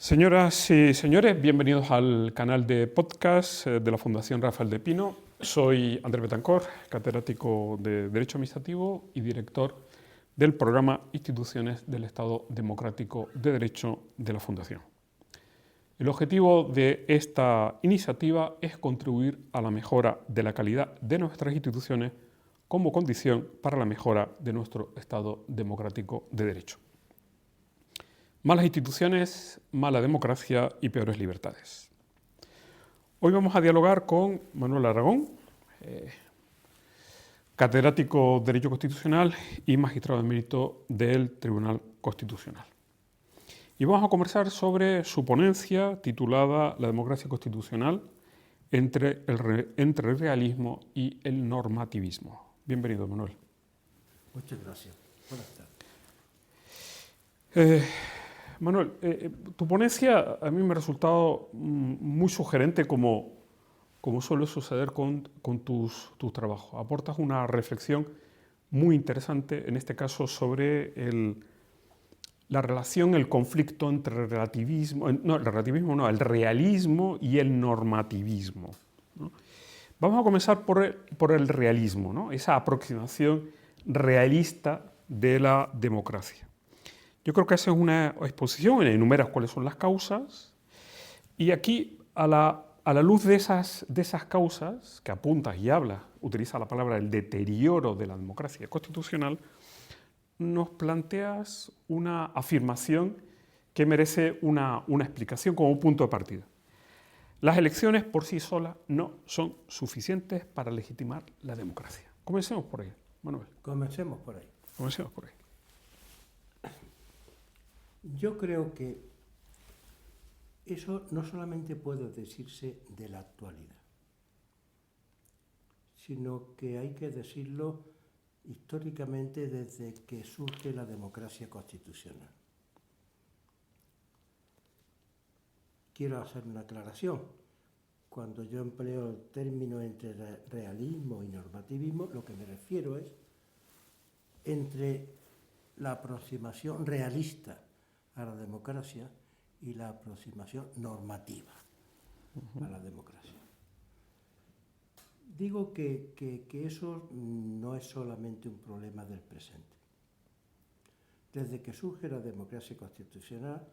Señoras y señores, bienvenidos al canal de podcast de la Fundación Rafael de Pino. Soy Andrés Betancor, catedrático de Derecho Administrativo y director del programa Instituciones del Estado Democrático de Derecho de la Fundación. El objetivo de esta iniciativa es contribuir a la mejora de la calidad de nuestras instituciones como condición para la mejora de nuestro Estado Democrático de Derecho. Malas instituciones, mala democracia y peores libertades. Hoy vamos a dialogar con Manuel Aragón, catedrático de Derecho Constitucional y magistrado emérito del Tribunal Constitucional. Y vamos a conversar sobre su ponencia titulada La democracia constitucional entre el realismo y el normativismo. Bienvenido, Manuel. Muchas gracias. Buenas tardes. Manuel, tu ponencia a mí me ha resultado muy sugerente como suele suceder con tus trabajos. Aportas una reflexión muy interesante, en este caso sobre la relación, el conflicto entre el realismo y el normativismo, ¿no? Vamos a comenzar por el realismo, ¿no? Esa aproximación realista de la democracia. Yo creo que esa es una exposición, enumeras cuáles son las causas, y aquí, a la luz de esas causas, que apuntas y hablas, utiliza la palabra el deterioro de la democracia constitucional, nos planteas una afirmación que merece una explicación como punto de partida. Las elecciones por sí solas no son suficientes para legitimar la democracia. Comencemos por ahí, Manuel. Comencemos por ahí. Yo creo que eso no solamente puede decirse de la actualidad, sino que hay que decirlo históricamente desde que surge la democracia constitucional. Quiero hacer una aclaración. Cuando yo empleo el término entre realismo y normativismo, lo que me refiero es entre la aproximación realista a la democracia y la aproximación normativa a la democracia. Digo que eso no es solamente un problema del presente. Desde que surge la democracia constitucional,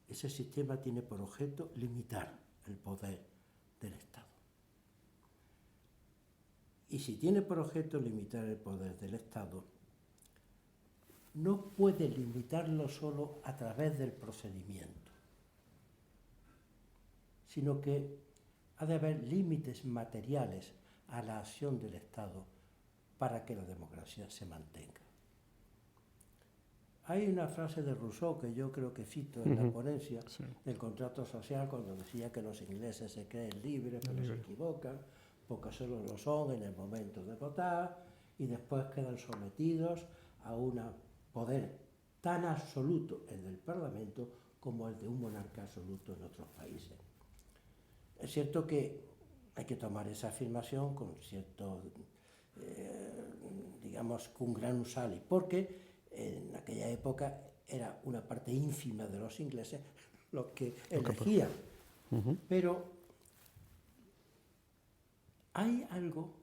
ese sistema tiene por objeto limitar el poder del Estado. Y si tiene por objeto limitar el poder del Estado, no puede limitarlo solo a través del procedimiento, sino que ha de haber límites materiales a la acción del Estado para que la democracia se mantenga. Hay una frase de Rousseau que yo creo que cito en la ponencia del contrato social, cuando decía que los ingleses se creen libres, pero se equivocan, porque solo lo son en el momento de votar y después quedan sometidos a un poder tan absoluto, el del Parlamento, como el de un monarca absoluto en otros países. Es cierto que hay que tomar esa afirmación con cierto, digamos, con gran usali, porque en aquella época era una parte ínfima de los ingleses los que elegían. Pero hay algo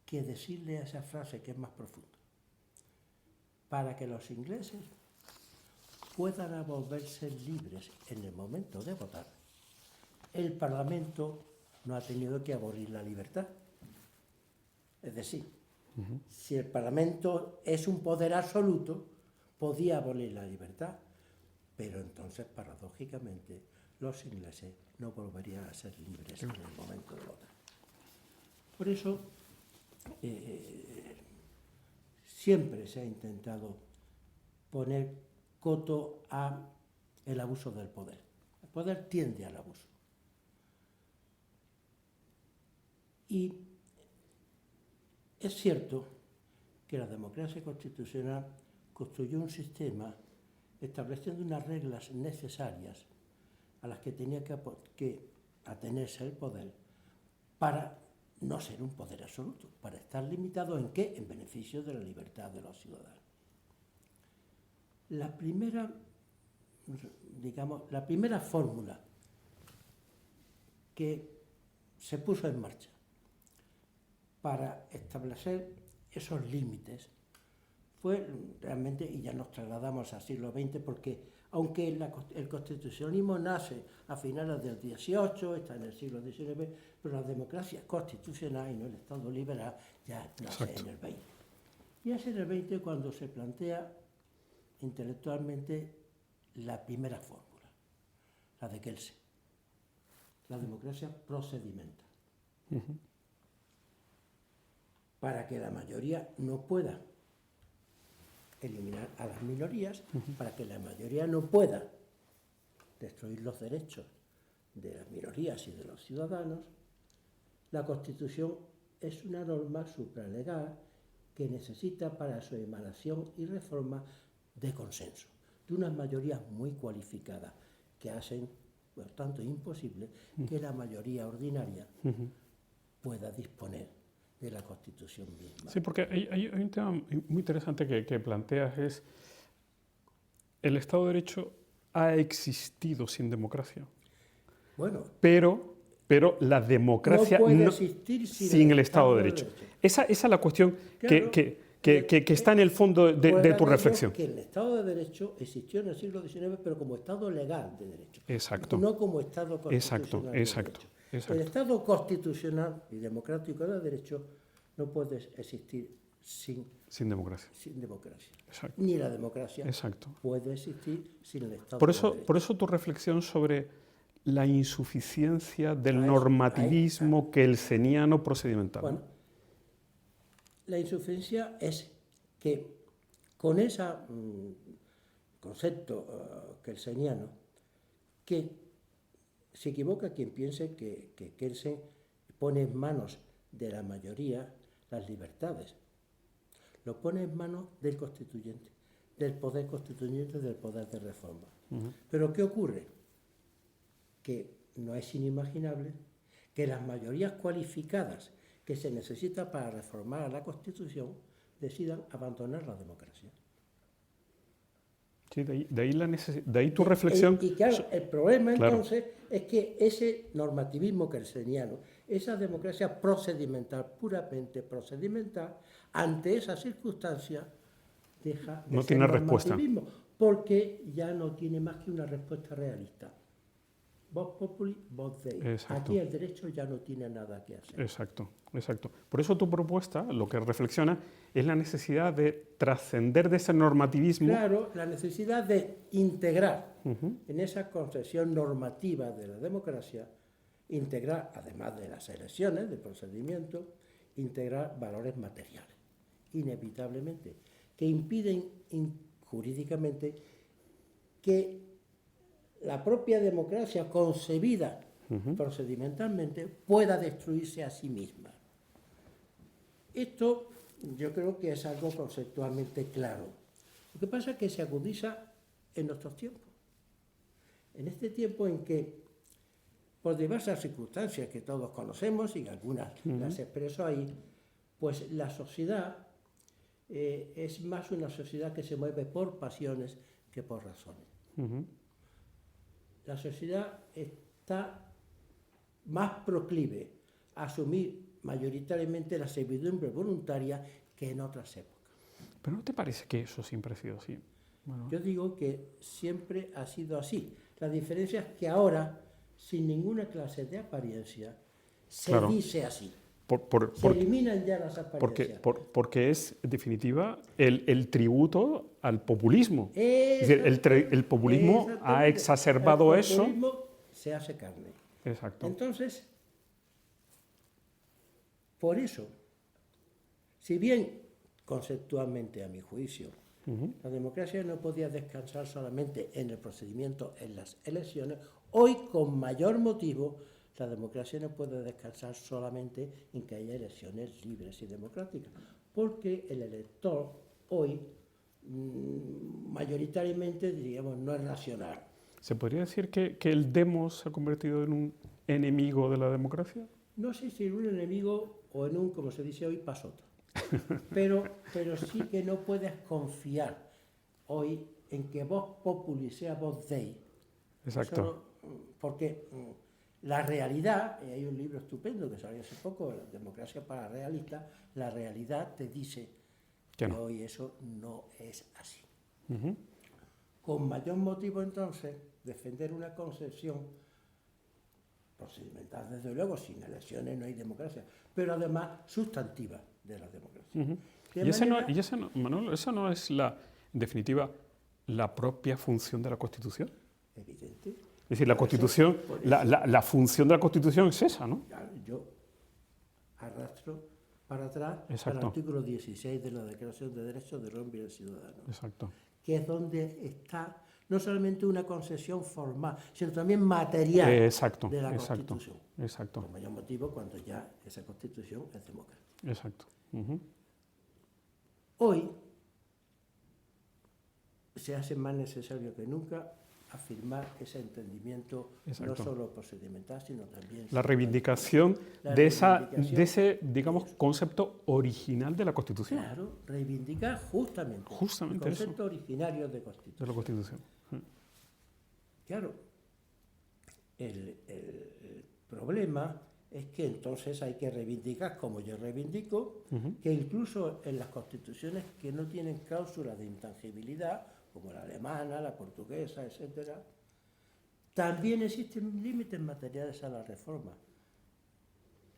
que decirle a esa frase que es más profunda. Para que los ingleses puedan volverse libres en el momento de votar, el Parlamento no ha tenido que abolir la libertad. Es decir, si el Parlamento es un poder absoluto, podía abolir la libertad, pero entonces, paradójicamente, los ingleses no volverían a ser libres en el momento de votar. Por eso, siempre se ha intentado poner coto a el abuso del poder. El poder tiende al abuso. Y es cierto que la democracia constitucional construyó un sistema estableciendo unas reglas necesarias a las que tenía que atenerse el poder para no ser un poder absoluto, para estar limitado ¿en qué? En beneficio de la libertad de los ciudadanos. La primera digamos, la primera fórmula que se puso en marcha para establecer esos límites fue realmente, y ya nos trasladamos al siglo XX, porque aunque el constitucionalismo nace a finales del XVIII, está en el siglo XIX, pero la democracia constitucional y no el Estado liberal ya nace en el XX. Y es en el XX cuando se plantea intelectualmente la primera fórmula, la de Kelsen, la democracia procedimental. Para que la mayoría no pueda eliminar a las minorías, para que la mayoría no pueda destruir los derechos de las minorías y de los ciudadanos, la Constitución es una norma supralegal que necesita para su emanación y reforma de consenso, de unas mayorías muy cualificadas que hacen, por tanto, imposible que la mayoría ordinaria pueda disponer de la Constitución misma. Sí, porque hay un tema muy interesante que planteas, es el Estado de Derecho ha existido sin democracia. Bueno, pero la democracia no puede existir sin el Estado de Derecho. Esa es la cuestión claro, que está en el fondo de tu reflexión. Que el Estado de Derecho existió en el siglo XIX, pero como Estado legal de derecho. Exacto. No como Estado constitucional. Exacto. El Estado constitucional y democrático de derecho no puede existir sin democracia. Exacto. Ni la democracia puede existir sin el Estado de derecho. Por eso tu reflexión sobre la insuficiencia del normativismo kelseniano procedimental. Bueno, la insuficiencia es que con ese concepto kelseniano, que se equivoca quien piense que Kelsen pone en manos de la mayoría las libertades. Lo pone en manos del constituyente, del poder constituyente, del poder de reforma. Pero ¿qué ocurre? Que no es inimaginable que las mayorías cualificadas que se necesitan para reformar la Constitución decidan abandonar la democracia. Sí, de ahí tu reflexión. Y claro, el problema entonces es que ese normativismo kelseniano, esa democracia procedimental, puramente procedimental, ante esa circunstancia deja de no ser tiene normativismo, porque ya no tiene más que una respuesta realista. Vox populi, vox Dei. Aquí el derecho ya no tiene nada que hacer. Exacto. Por eso tu propuesta, lo que reflexiona, es la necesidad de trascender de ese normativismo. Claro, la necesidad de integrar en esa concepción normativa de la democracia, integrar, además de las elecciones, del procedimiento, integrar valores materiales, inevitablemente, que impiden jurídicamente que la propia democracia concebida procedimentalmente pueda destruirse a sí misma. Esto yo creo que es algo conceptualmente claro. Lo que pasa es que se agudiza en nuestros tiempos. En este tiempo en que, por diversas circunstancias que todos conocemos y algunas las expreso ahí, pues la sociedad es más una sociedad que se mueve por pasiones que por razones. La sociedad está más proclive a asumir mayoritariamente la servidumbre voluntaria que en otras épocas. ¿Pero no te parece que eso siempre ha sido así? Bueno. Yo digo que siempre ha sido así. La diferencia es que ahora, sin ninguna clase de apariencia, se dice así. Se eliminan ya las apariencias. Porque es, en definitiva, el tributo al populismo. Es decir, el populismo ha exacerbado eso. El populismo se hace carne. Exacto. Entonces, por eso, si bien conceptualmente, a mi juicio, la democracia no podía descansar solamente en el procedimiento, en las elecciones, hoy con mayor motivo la democracia no puede descansar solamente en que haya elecciones libres y democráticas, porque el elector hoy mayoritariamente, diríamos, no es racional. ¿Se podría decir que el demos se ha convertido en un enemigo de la democracia? No sé si en un enemigo o en un, como se dice hoy, pasota. Pero sí que no puedes confiar hoy en que vox populi sea vox Dei. Exacto. Porque la realidad, y hay un libro estupendo que salió hace poco, Democracia para Realistas, la realidad te dice que no. hoy eso no es así. Uh-huh. Con mayor motivo, entonces, defender una concepción procedimental, desde luego, sin elecciones no hay democracia, pero además sustantiva de la democracia. Uh-huh. Manuel, ¿esa no es, en definitiva, la propia función de la Constitución? Evidente. Es decir, la Constitución, la función de la Constitución es esa, ¿no? Yo arrastro para atrás Exacto. al artículo 16 de la Declaración de Derechos del Hombre y del Ciudadano, Exacto. que es donde está no solamente una concesión formal, sino también material de la Constitución. Exacto. Por mayor motivo cuando ya esa Constitución es democrática. Exacto. Uh-huh. Hoy se hace más necesario que nunca afirmar ese entendimiento, no solo procedimental, sino también... La reivindicación de ese, digamos, concepto original de la Constitución. Claro, reivindicar justamente el concepto originario de Constitución. De la Constitución. Claro, el problema es que entonces hay que reivindicar, como yo reivindico, que incluso en las constituciones que no tienen cláusulas de intangibilidad, como la alemana, la portuguesa, etc., también existen límites materiales a la reforma.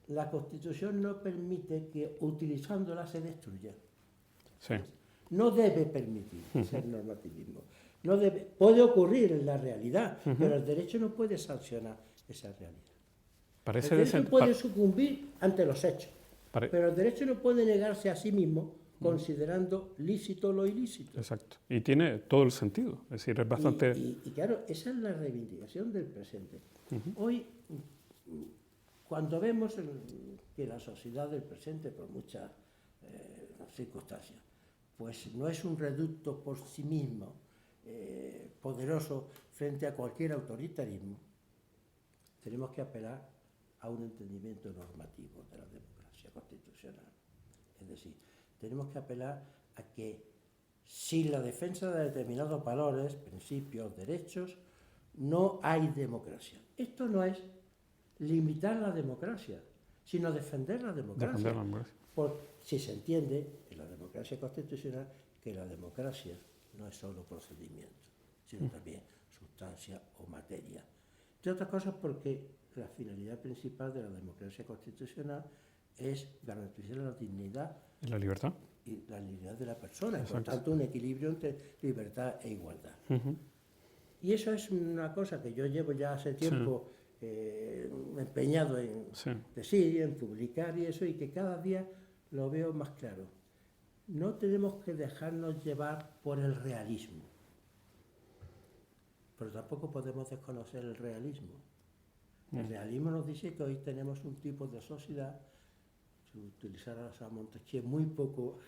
La Constitución no permite que utilizándola se destruya. Sí. No debe permitir ese normativismo. No debe, puede ocurrir en la realidad, pero el derecho no puede sancionar esa realidad. El derecho puede sucumbir ante los hechos, pero el derecho no puede negarse a sí mismo considerando lícito lo ilícito. Exacto. Y tiene todo el sentido. Es decir, es bastante... Y claro, esa es la reivindicación del presente. Hoy, cuando vemos que la sociedad del presente, por muchas circunstancias, pues no es un reducto por sí mismo poderoso frente a cualquier autoritarismo, tenemos que apelar a un entendimiento normativo de la democracia constitucional. Es decir, tenemos que apelar a que sin la defensa de determinados valores, principios, derechos, no hay democracia. Esto no es limitar la democracia, sino defender la democracia. Si se entiende en la democracia constitucional que la democracia no es solo procedimiento, sino también sustancia o materia. Entre otras cosas porque la finalidad principal de la democracia constitucional es garantizar la dignidad y la libertad de la persona, y por tanto un equilibrio entre libertad e igualdad. Y eso es una cosa que yo llevo ya hace tiempo empeñado en decir, en publicar y eso, y que cada día lo veo más claro. No tenemos que dejarnos llevar por el realismo, pero tampoco podemos desconocer el realismo. El realismo nos dice que hoy tenemos un tipo de sociedad, si utilizara a Montesquieu, muy poco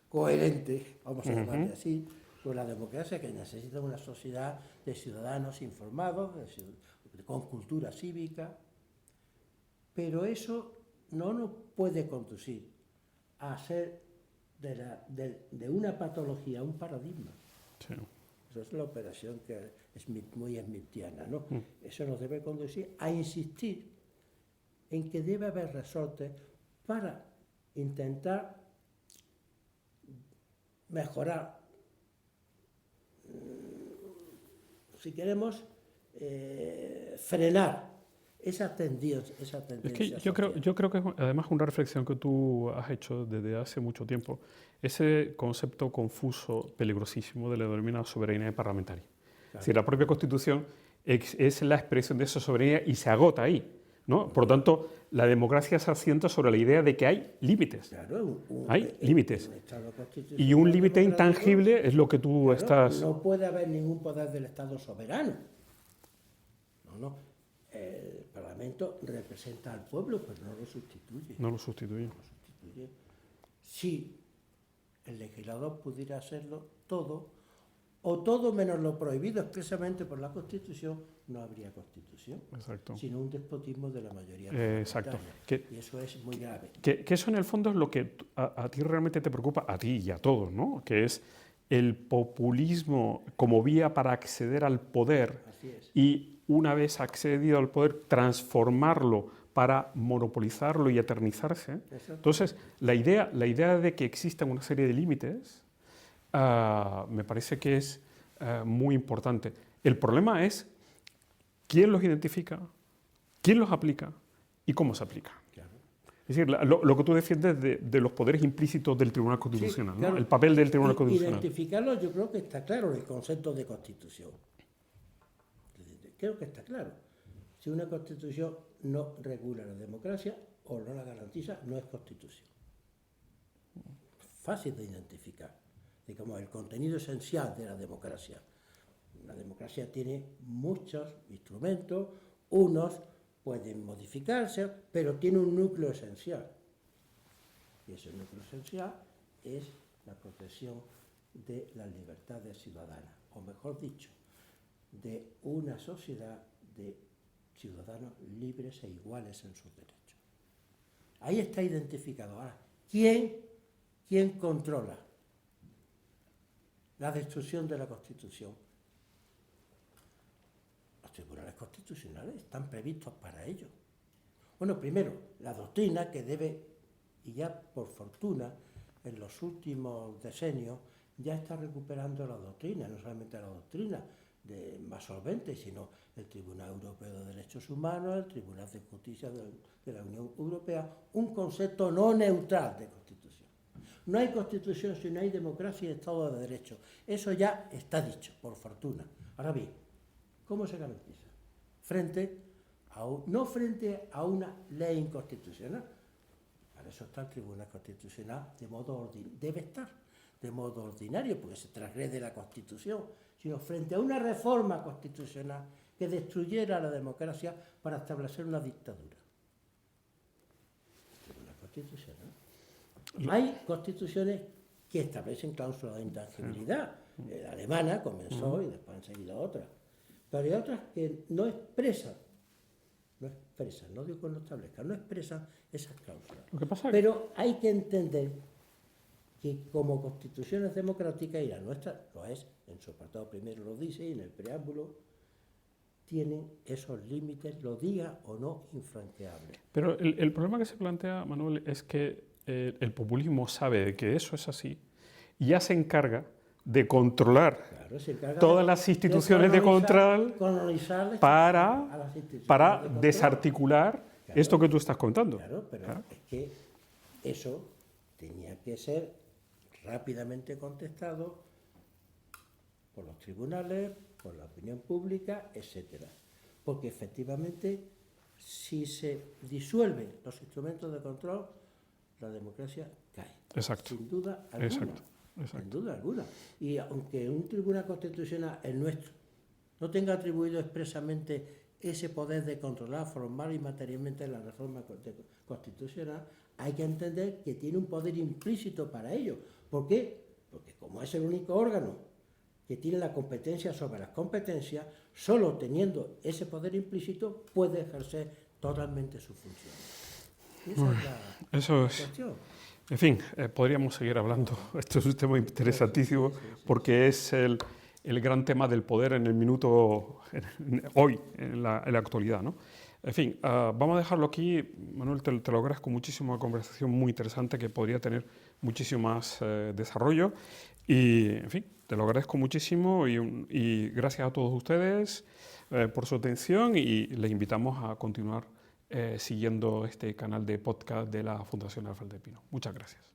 coherente, vamos a llamarle así, con la democracia, que necesita una sociedad de ciudadanos informados, con cultura cívica, pero eso no nos puede conducir a hacer de una patología un paradigma. Sí. Esa es la operación que es muy smithiana, ¿no? Eso nos debe conducir a insistir en que debe haber resortes para intentar mejorar, si queremos, frenar esa tendencia. Es que yo creo que es además una reflexión que tú has hecho desde hace mucho tiempo, ese concepto confuso, peligrosísimo de la denominada soberanía parlamentaria. Claro. Es decir, la propia Constitución es la expresión de esa soberanía y se agota ahí, ¿no? Por lo tanto, la democracia se asienta sobre la idea de que hay límites. Claro, hay límites. Y un límite intangible es lo que tú estás... No puede haber ningún poder del Estado soberano. No. El Parlamento representa al pueblo, pero no lo sustituye. No lo sustituye. Si el legislador pudiera hacerlo todo, o todo menos lo prohibido expresamente por la Constitución, no habría Constitución. Exacto. Sino un despotismo de la mayoría. Exacto. Y eso es muy grave. Que eso en el fondo es lo que a ti realmente te preocupa, a ti y a todos, ¿no? Que es el populismo como vía para acceder al poder Así es. y una vez accedido al poder transformarlo para monopolizarlo y eternizarse. Exacto. Entonces, la idea de que existan una serie de límites me parece que es muy importante. El problema es quién los identifica, quién los aplica y cómo se aplica. Claro. Es decir, lo que tú defiendes de los poderes implícitos del Tribunal Constitucional, Sí, claro. ¿no? El papel del Tribunal Constitucional. Identificarlo yo creo que está claro en el concepto de Constitución. Creo que está claro. Si una Constitución no regula la democracia o no la garantiza, no es Constitución. Fácil de identificar. Digamos, el contenido esencial de la democracia. La democracia tiene muchos instrumentos, unos pueden modificarse, pero tiene un núcleo esencial. Y ese núcleo esencial es la protección de las libertades ciudadanas, o mejor dicho, de una sociedad de ciudadanos libres e iguales en sus derechos. Ahí está identificado. Ahora, ¿quién controla la destrucción de la Constitución? Los tribunales constitucionales están previstos para ello. Bueno, primero, la doctrina que debe, y ya por fortuna, en los últimos decenios, ya está recuperando la doctrina, no solamente la doctrina más solvente, sino el Tribunal Europeo de Derechos Humanos, el Tribunal de Justicia de la Unión Europea, un concepto no neutral de Constitución. No hay Constitución si no hay democracia y Estado de Derecho. Eso ya está dicho, por fortuna. Ahora bien, ¿cómo se garantiza? No frente a una ley inconstitucional. Para eso está el Tribunal Constitucional debe estar de modo ordinario, porque se transgrede la Constitución, sino frente a una reforma constitucional que destruyera la democracia para establecer una dictadura. El Tribunal Constitucional. Hay constituciones que establecen cláusulas de intangibilidad. La alemana comenzó y después han seguido otras. Pero hay otras que no expresan, no digo que no establezcan, no expresan esas cláusulas. Lo que pasa Pero hay que entender que como constituciones democráticas, y la nuestra lo es, en su apartado primero lo dice y en el preámbulo, tienen esos límites, lo diga o no, infranqueables. Pero el problema que se plantea, Manuel, es que el populismo sabe de que eso es así y ya se encarga de controlar todas las instituciones de control para desarticular esto que tú estás contando. Claro, pero es que eso tenía que ser rápidamente contestado por los tribunales, por la opinión pública, etcétera. Porque efectivamente, si se disuelven los instrumentos de control, la democracia cae. Exacto. Sin duda alguna. Exacto. Sin duda alguna. Y aunque un tribunal constitucional, el nuestro, no tenga atribuido expresamente ese poder de controlar formal y materialmente la reforma constitucional, hay que entender que tiene un poder implícito para ello. ¿Por qué? Porque como es el único órgano que tiene la competencia sobre las competencias, solo teniendo ese poder implícito puede ejercer totalmente su función. Esa es la cuestión. En fin, podríamos seguir hablando. Esto es un tema interesantísimo porque es el gran tema del poder en el minuto, hoy, en la actualidad, ¿no? En fin, vamos a dejarlo aquí. Manuel, te lo agradezco muchísimo, una conversación muy interesante que podría tener muchísimo más desarrollo. Y, en fin, te lo agradezco muchísimo y gracias a todos ustedes por su atención y les invitamos a continuar siguiendo este canal de podcast de la Fundación Alfred de Pino. Muchas gracias.